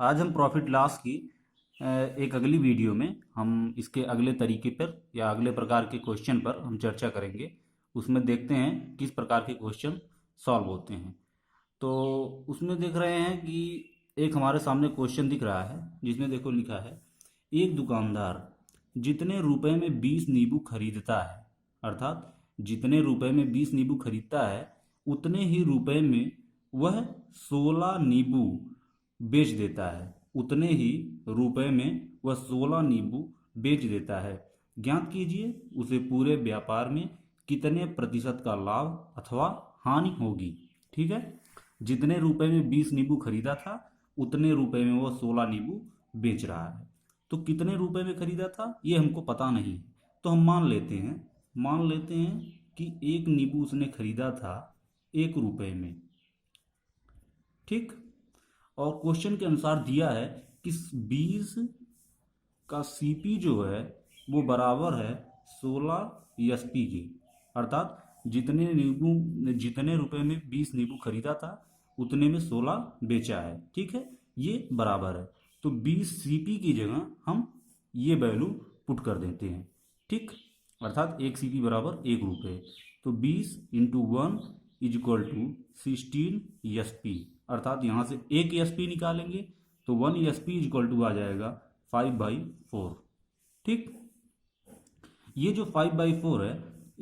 आज हम profit loss की एक अगली वीडियो में हम इसके अगले तरीके पर या अगले प्रकार के क्वेश्चन पर हम चर्चा करेंगे। उसमें देखते हैं किस प्रकार के क्वेश्चन सॉल्व होते हैं। तो उसमें देख रहे हैं कि एक हमारे सामने क्वेश्चन दिख रहा है जिसमें देखो लिखा है, एक दुकानदार जितने रुपए में 20 नींबू खरीदता है, अर्थात जितने रुपए में 20 नींबू खरीदता है उतने ही रुपए में वह 16 नींबू बेच देता है। उतने ही रुपए में वह 16 नींबू बेच देता है। ज्ञात कीजिए उसे पूरे व्यापार में कितने प्रतिशत का लाभ अथवा हानि होगी। ठीक है, जितने रुपए में 20 नींबू खरीदा था उतने रुपए में वह 16 नींबू बेच रहा है। तो कितने रुपए में खरीदा था ये हमको पता नहीं, तो हम मान लेते हैं कि एक नींबू उसने खरीदा था 1 रुपए में। ठीक, और क्वेश्चन के अनुसार दिया है कि 20 का सीपी जो है वो बराबर है 16 एसपी के, अर्थात जितने रुपए में 20 नींबू खरीदा था उतने में 16 बेचा है। ठीक है, ये बराबर है, तो 20 सीपी की जगह हम ये वैल्यू पुट कर देते हैं। ठीक, अर्थात 1 सीपी बराबर 1 रुपये, तो 20 into 1 is equal to 16 SP, अर्थात यहाँ से 1 एसपी निकालेंगे तो 1 एसपी इज इक्वल टू आ जाएगा 5/4। ठीक, ये जो 5/4 है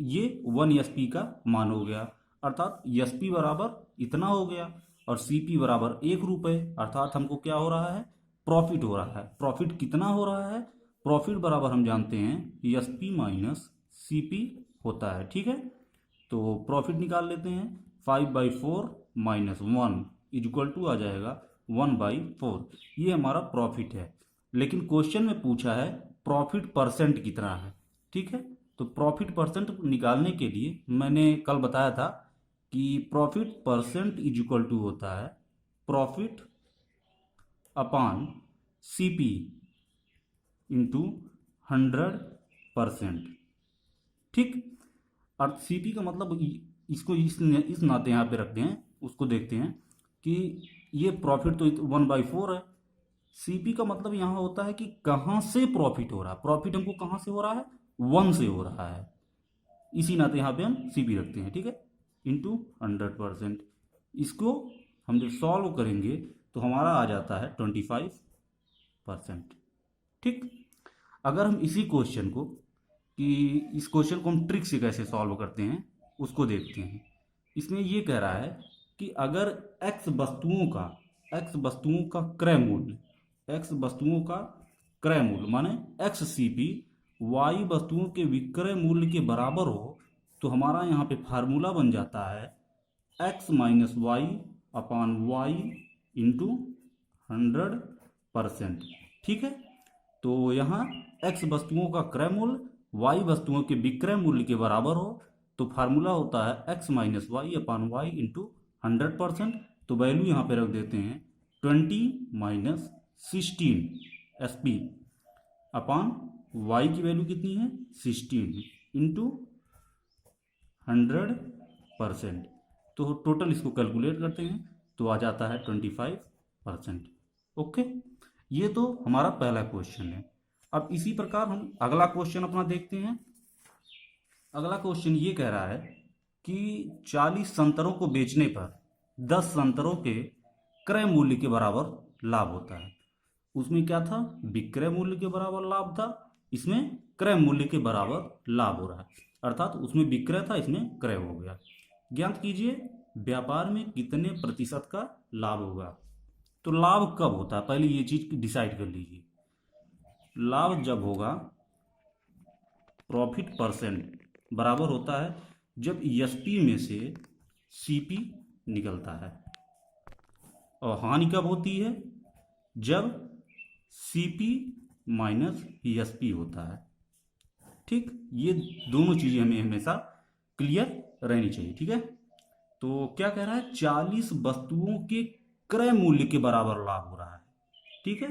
ये 1 एसपी का मान हो गया, अर्थात एसपी बराबर इतना हो गया और सीपी बराबर 1 रुपये, अर्थात हमको क्या हो रहा है, प्रॉफिट हो रहा है। प्रॉफिट कितना हो रहा है, प्रॉफिट बराबर हम जानते हैं एसपी माइनस सीपी होता है। ठीक है, तो प्रॉफिट निकाल लेते हैं, 5/4 माइनस 1 इज इक्वल टू आ जाएगा 1/4। ये हमारा प्रॉफिट है, लेकिन क्वेश्चन में पूछा है प्रॉफिट परसेंट कितना है। ठीक है, तो प्रॉफिट परसेंट निकालने के लिए मैंने कल बताया था कि profit percent is equal to होता है प्रॉफिट अपॉन सीपी इंटू 100%। ठीक, अर्थ सीपी का मतलब इसको इस नाते यहाँ पे रखते हैं, उसको देखते हैं कि ये प्रॉफिट तो 1/4 है। सीपी का मतलब यहाँ होता है कि कहाँ से प्रॉफिट हो रहा है। प्रॉफिट हमको कहाँ से हो रहा है, 1 से हो रहा है, इसी नाते यहाँ पे हम सीपी रखते हैं। ठीक है, इंटू 100%। इसको हम जब सॉल्व करेंगे तो हमारा आ जाता है 25%। ठीक, अगर हम इसी क्वेश्चन को इस क्वेश्चन को हम ट्रिक से कैसे सॉल्व करते हैं उसको देखते हैं। इसमें ये कह रहा है कि अगर x वस्तुओं का क्रय मूल्य माने एक्स सीपी y वस्तुओं के विक्रय मूल्य के बराबर हो, तो हमारा यहाँ पे फार्मूला बन जाता है x minus Y upon Y into 100%। ठीक है, तो यहाँ x वस्तुओं का क्रय मूल्य y वस्तुओं के विक्रय मूल्य के बराबर हो, तो फार्मूला होता है x minus Y upon Y into 100%। तो वैल्यू यहाँ पे रख देते हैं 20 माइनस 16 एसपी अपॉन y की वैल्यू कितनी है 16 इंटू 100%। तो टोटल इसको कैलकुलेट करते हैं तो आ जाता है 25%। ओके, ये तो हमारा पहला क्वेश्चन है। अब इसी प्रकार हम अगला क्वेश्चन अपना देखते हैं। अगला क्वेश्चन ये कह रहा है कि 40 संतरों को बेचने पर 10 संतरों के क्रय मूल्य के बराबर लाभ होता है। उसमें क्या था, विक्रय मूल्य के बराबर लाभ था, इसमें क्रय मूल्य के बराबर लाभ हो रहा है, अर्थात उसमें विक्रय था इसमें क्रय हो गया। ज्ञात कीजिए व्यापार में कितने प्रतिशत का लाभ होगा। तो लाभ कब होता है, पहले ये चीज डिसाइड कर लीजिए। लाभ जब होगा, प्रॉफिट परसेंट बराबर होता है जब एसपी में से सीपी निकलता है, और हानि कब होती है, जब सीपी माइनस एसपी होता है। ठीक, ये दोनों चीजें हमें हमेशा क्लियर रहनी चाहिए। ठीक है, तो क्या कह रहा है, 40 वस्तुओं के क्रय मूल्य के बराबर लाभ हो रहा है। ठीक है,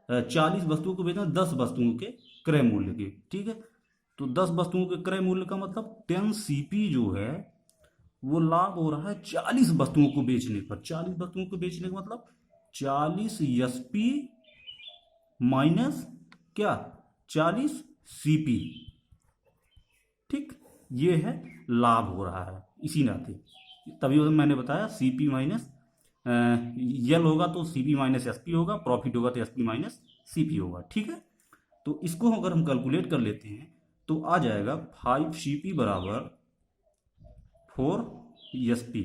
40 वस्तुओं को बेचना 10 वस्तुओं के क्रय मूल्य के। ठीक है, तो 10 वस्तुओं के क्रय मूल्य का मतलब 10 सीपी जो है वो लाभ हो रहा है 40 वस्तुओं को बेचने पर। 40 वस्तुओं को बेचने का मतलब 40 SP माइनस क्या 40 CP। ठीक, ये है लाभ हो रहा है इसी नाते, तभी तो मैंने बताया CP माइनस यल होगा तो CP माइनस SP होगा, प्रॉफिट होगा तो SP माइनस CP होगा। ठीक है, तो इसको अगर हम कैलकुलेट कर लेते हैं तो आ जाएगा 5CP बराबर 4SP।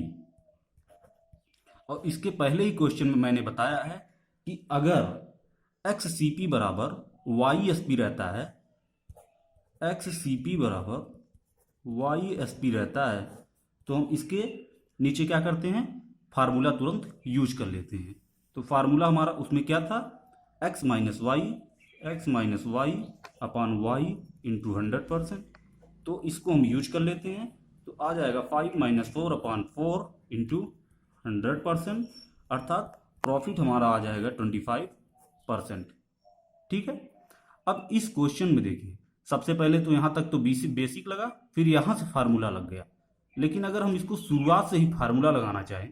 और इसके पहले ही क्वेश्चन में मैंने बताया है कि अगर XCP बराबर YSP रहता है, XCP बराबर YSP रहता है, तो हम इसके नीचे क्या करते हैं, फार्मूला तुरंत यूज कर लेते हैं। तो फार्मूला हमारा उसमें क्या था, x minus Y upon Y into 100%। तो इसको हम यूज कर लेते हैं, तो आ जाएगा 5 माइनस 4 अपॉन 4 इंटू 100%, अर्थात प्रॉफिट हमारा आ जाएगा 25%। ठीक है, अब इस क्वेश्चन में देखिए, सबसे पहले तो यहाँ तक तो बेसिक लगा, फिर यहाँ से फार्मूला लग गया। लेकिन अगर हम इसको शुरुआत से ही फार्मूला लगाना चाहें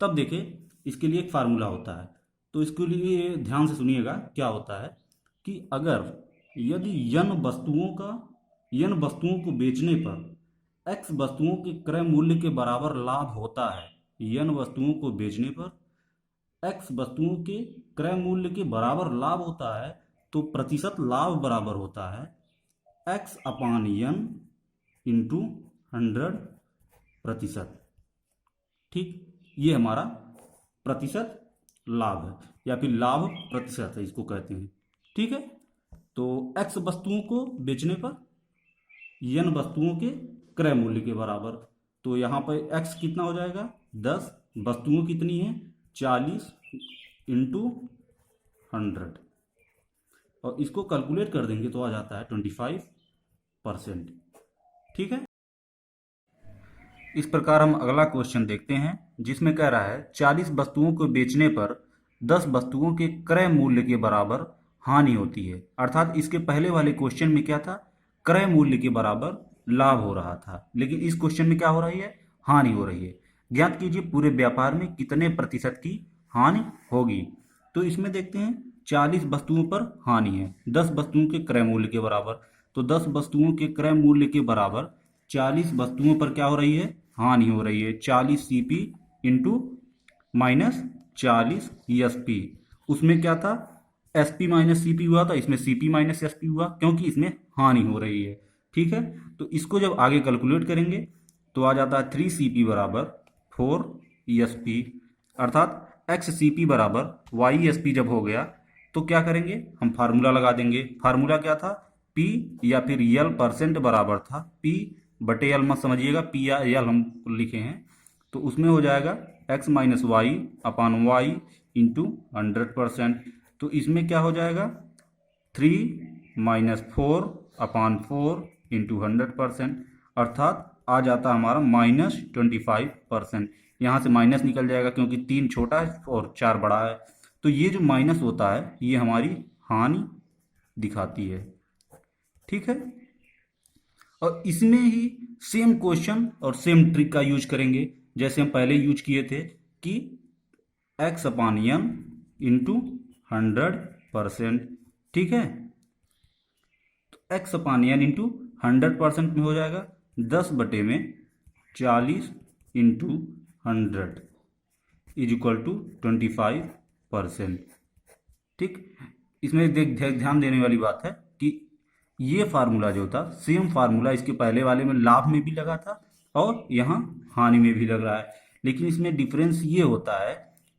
तब देखिए इसके लिए एक फार्मूला होता है। तो इसके लिए ध्यान से सुनिएगा क्या होता है कि अगर यदि n वस्तुओं को बेचने पर x वस्तुओं के क्रय मूल्य के बराबर लाभ होता है, n वस्तुओं को बेचने पर x वस्तुओं के क्रय मूल्य के बराबर लाभ होता है, तो प्रतिशत लाभ बराबर होता है x अपान n इंटू 100%। ठीक, ये हमारा प्रतिशत लाभ है या फिर लाभ प्रतिशत है, इसको कहते हैं। ठीक है, तो x वस्तुओं को बेचने पर n वस्तुओं के क्रय मूल्य के बराबर, तो यहाँ पर x कितना हो जाएगा 10, वस्तुओं कितनी है 40 इंटू 100, और इसको कैलकुलेट कर देंगे तो आ जाता है 25%। ठीक है, इस प्रकार हम अगला क्वेश्चन देखते हैं, जिसमें कह रहा है 40 वस्तुओं को बेचने पर 10 वस्तुओं के क्रय मूल्य के बराबर हानि होती है। अर्थात इसके पहले वाले क्वेश्चन में क्या था, क्रय मूल्य के बराबर लाभ हो रहा था, लेकिन इस क्वेश्चन में क्या हो रही है, हानि हो रही है। ज्ञात कीजिए पूरे व्यापार में कितने प्रतिशत की हानि होगी। तो इसमें देखते हैं 40 वस्तुओं पर हानि है 10 वस्तुओं के क्रय मूल्य के बराबर, तो 10 वस्तुओं के क्रय मूल्य के बराबर 40 वस्तुओं पर क्या हो रही है, हानि हो रही है 40 CP इंटू माइनस 40 SP। उसमें क्या था, SP माइनस CP हुआ था, इसमें CP माइनस SP हुआ, क्योंकि इसमें हानि हो रही है। ठीक है, तो इसको जब आगे कैलकुलेट करेंगे तो आ जाता है 3CP बराबर 4SP, अर्थात XCP बराबर YSP जब हो गया तो क्या करेंगे, हम फार्मूला लगा देंगे। फार्मूला क्या था, P या फिर यल परसेंट बराबर था, P बटे यल मत समझिएगा, P या यल हम लिखे हैं, तो उसमें हो जाएगा x minus Y upon y into 100%। तो इसमें क्या हो जाएगा 3 माइनस 4 अपान 4 इंटू 100%, अर्थात आ जाता हमारा माइनस 25%। यहाँ से माइनस निकल जाएगा क्योंकि 3 छोटा है और 4 बड़ा है, तो ये जो माइनस होता है ये हमारी हानि दिखाती है। ठीक है, और इसमें ही सेम क्वेश्चन और सेम ट्रिक का यूज करेंगे जैसे हम पहले यूज किए थे कि x अपान n इंटू 100%। ठीक है, तो x अपान n इंटू 100% में हो जाएगा 10 बटे में 40 इंटू 100 इज इक्वल टू 25%। ठीक, इसमें ध्यान देने वाली बात है कि ये फार्मूला जो था सेम फार्मूला इसके पहले वाले में लाभ में भी लगा था और यहाँ हानि में भी लग रहा है, लेकिन इसमें डिफरेंस ये होता है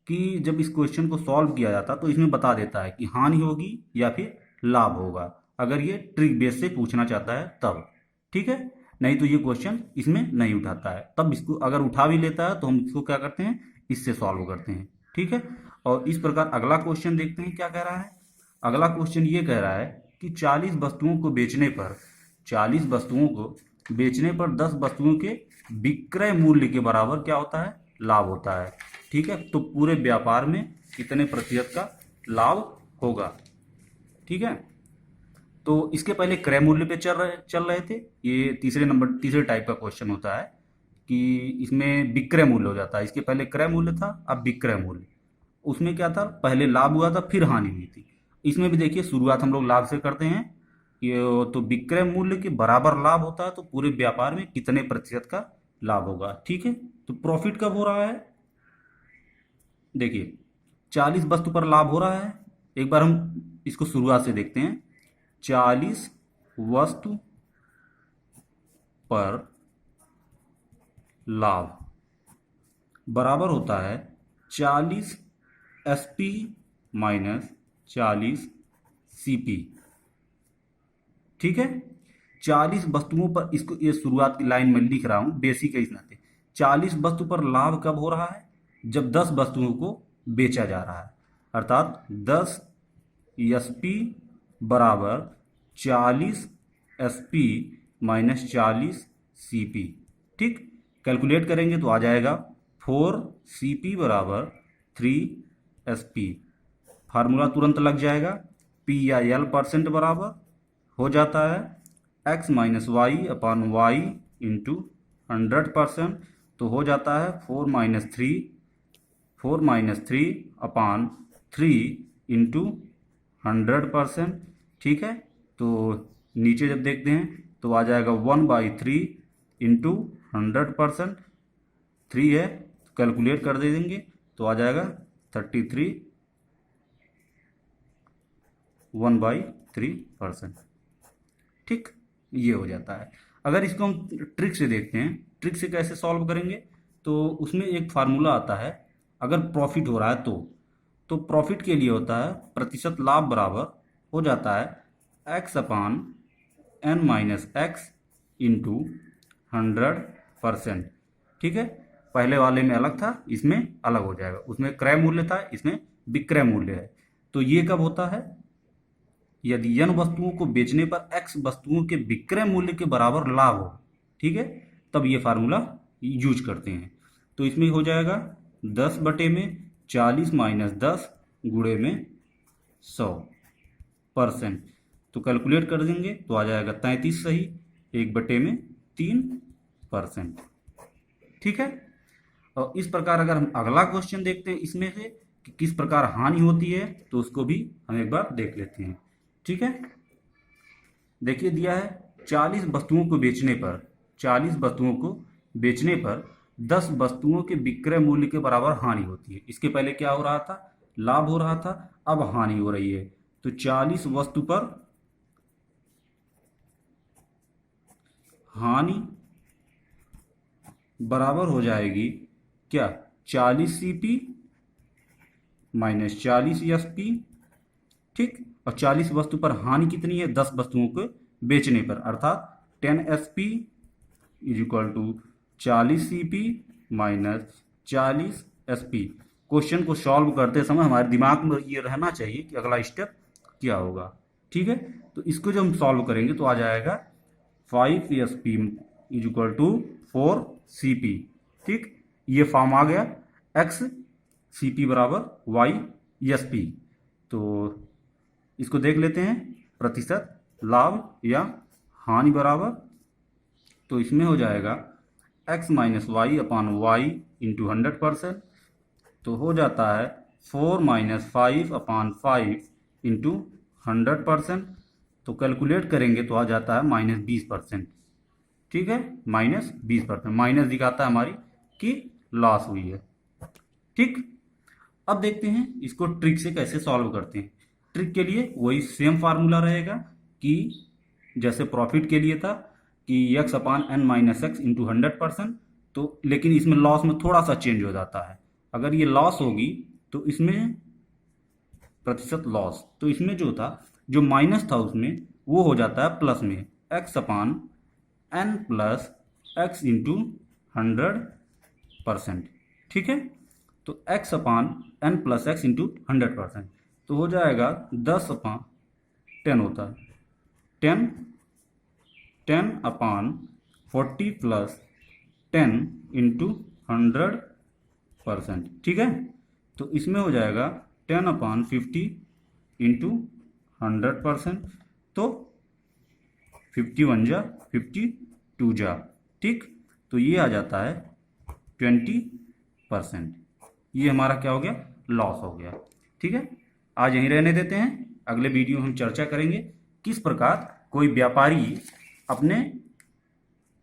कि जब इस क्वेश्चन को सॉल्व किया जाता तो इसमें बता देता है कि हानि होगी या फिर लाभ होगा, अगर ये ट्रिक बेस से पूछना चाहता है तब। ठीक है, नहीं तो ये क्वेश्चन इसमें नहीं उठाता है, तब इसको अगर उठा भी लेता है तो हम इसको क्या करते हैं, इससे सॉल्व करते हैं। ठीक है, और इस प्रकार अगला क्वेश्चन देखते हैं क्या कह रहा है। अगला क्वेश्चन ये कह रहा है कि 40 वस्तुओं को बेचने पर 10 वस्तुओं के विक्रय मूल्य के बराबर क्या होता है, लाभ होता है। ठीक है, तो पूरे व्यापार में कितने प्रतिशत का लाभ होगा। ठीक है, तो इसके पहले क्रय मूल्य पे चल रहे थे, ये तीसरे टाइप का क्वेश्चन होता है कि इसमें विक्रय मूल्य हो जाता है, इसके पहले क्रय मूल्य था अब विक्रय मूल्य। उसमें क्या था, पहले लाभ हुआ था फिर हानि हुई थी। इसमें भी देखिए शुरुआत हम लोग लाभ से करते हैं। ये तो विक्रय मूल्य के बराबर लाभ होता है, तो पूरे व्यापार में कितने प्रतिशत का लाभ होगा। ठीक है, तो प्रॉफिट कब हो रहा है, देखिए 40 वस्तु पर लाभ हो रहा है। एक बार हम इसको शुरुआत से देखते हैं। 40 वस्तु पर लाभ बराबर होता है 40 SP माइनस 40 CP। ठीक है, 40 वस्तुओं पर, इसको ये शुरुआत की लाइन में लिख रहा हूं बेसिक है इस नाते। 40 वस्तु पर लाभ कब हो रहा है, जब 10 वस्तुओं को बेचा जा रहा है, अर्थात 10 SP बराबर 40 SP माइनस 40 CP। ठीक, कैलकुलेट करेंगे तो आ जाएगा 4 CP बराबर 3 SP। फार्मूला तुरंत लग जाएगा, P या L परसेंट बराबर हो जाता है x minus Y upon Y into 100%। तो हो जाता है 4 माइनस थ्री अपॉन 3 इंटू 100%। ठीक है, तो नीचे जब देखते हैं तो आ जाएगा 1/3 इंटू 100%। 3 है, कैलकुलेट कर दे देंगे तो आ जाएगा 33 1/3%। ठीक, ये हो जाता है। अगर इसको हम ट्रिक से देखते हैं, ट्रिक से कैसे सॉल्व करेंगे, तो उसमें एक फार्मूला आता है। अगर प्रॉफिट हो रहा है तो प्रॉफिट के लिए होता है प्रतिशत लाभ बराबर हो जाता है x अपान n माइनस एक्स इंटू 100%। ठीक है, पहले वाले में अलग था, इसमें अलग हो जाएगा। उसमें क्रय मूल्य था, इसमें विक्रय मूल्य है। तो ये कब होता है, यदि n वस्तुओं को बेचने पर x वस्तुओं के विक्रय मूल्य के बराबर लाभ हो। ठीक है, तब ये फार्मूला यूज करते हैं। तो इसमें हो जाएगा 10 बटे में 40 माइनस 10 गुणे में 100%। तो कैलकुलेट कर देंगे तो आ जाएगा 33 सही, 1 बटे में 3%। ठीक है, और इस प्रकार अगर हम अगला क्वेश्चन देखते हैं इसमें से कि किस प्रकार हानि होती है, तो उसको भी हम एक बार देख लेते हैं। ठीक है, देखिए दिया है 40 वस्तुओं को बेचने पर 40 वस्तुओं को बेचने पर 10 वस्तुओं के विक्रय मूल्य के बराबर हानि होती है। इसके पहले क्या हो रहा था, लाभ हो रहा था, अब हानि हो रही है। तो 40 वस्तु पर हानि बराबर हो जाएगी क्या, 40 CP माइनस 40 SP। ठीक, और 40 वस्तु पर हानि कितनी है, 10 वस्तुओं को बेचने पर, अर्थात 10 SP is equal to 40 CP minus 40 SP। Question को सॉल्व करते समय हमारे दिमाग में ये रहना चाहिए कि अगला स्टेप क्या होगा। ठीक है, तो इसको जब हम सॉल्व करेंगे तो आ जाएगा 5 SP is equal to 4 CP। ठीक, ये फॉर्म आ गया, x CP बराबर y SP। तो इसको देख लेते हैं, प्रतिशत लाभ या हानि बराबर, तो इसमें हो जाएगा x minus Y upon Y into 100%। तो हो जाता है 4 माइनस 5 अपॉन 5 इंटू 100%। तो कैलकुलेट करेंगे तो आ जाता है -20%। ठीक है, -20%, माइनस दिखाता है हमारी कि लॉस हुई है। ठीक, अब देखते हैं इसको ट्रिक से कैसे सॉल्व करते हैं। ट्रिक के लिए वही सेम फार्मूला रहेगा कि जैसे प्रॉफिट के लिए था कि x अपान n माइनस एक्स इंटू 100%। तो लेकिन इसमें लॉस में थोड़ा सा चेंज हो जाता है। अगर ये लॉस होगी तो इसमें प्रतिशत लॉस, तो इसमें जो था, जो माइनस था उसमें वो हो जाता है प्लस में, x अपान n प्लस एक्स इंटू 100%। ठीक है, तो x अपान n प्लस एक्स इंटू 100%। तो हो जाएगा 10 अपान 10 होता है 10 अपान 40 प्लस 10 इंटू 100%। ठीक है, तो इसमें हो जाएगा 10 अपान 50 इंटू 100%। तो 51 जा 52 जा। ठीक, तो ये आ जाता है 20%। ये हमारा क्या हो गया, लॉस हो गया। ठीक है, आज यहीं रहने देते हैं। अगले वीडियो में हम चर्चा करेंगे किस प्रकार कोई व्यापारी अपने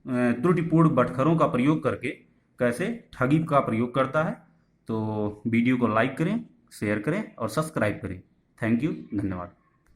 त्रुटिपूर्ण बटखरों का प्रयोग करके कैसे ठगी का प्रयोग करता है। तो वीडियो को लाइक करें, शेयर करें और सब्सक्राइब करें। थैंक यू, धन्यवाद।